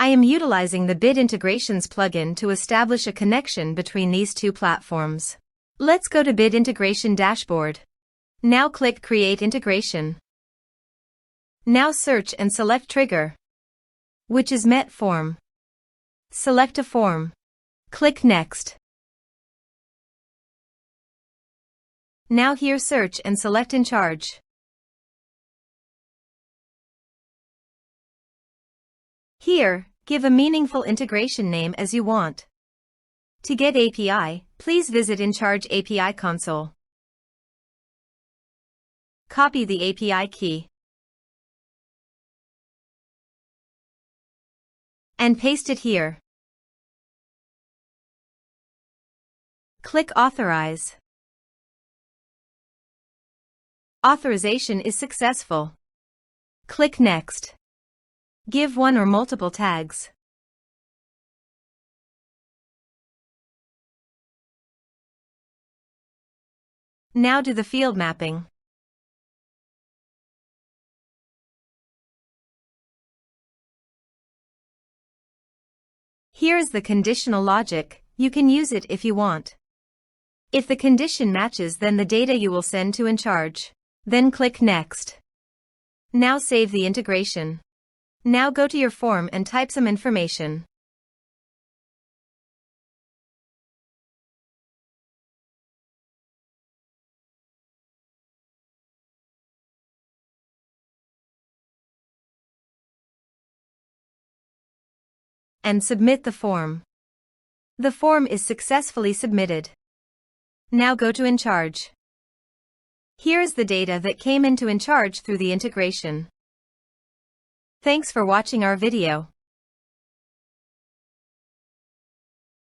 I am utilizing the Bid Integrations plugin to establish a connection between these two platforms. Let's go to Bid Integration Dashboard. Now click Create Integration. Now search and select Trigger, which is MetForm. Select a form. Click Next. Now here search and select Encharge. Here, give a meaningful integration name as you want. To get API, please visit Encharge API console. Copy the API key and paste it here. Click Authorize. Authorization is successful. Click Next. Give one or multiple tags. Now do the field mapping. Here is the conditional logic. You can use it if you want. If the condition matches, then the data you will send to Encharge. Then click Next. Now save the integration. Now go to your form and type some information. And submit the form. The form is successfully submitted. Now go to Encharge. Here is the data that came into Encharge through the integration. Thanks for watching our video.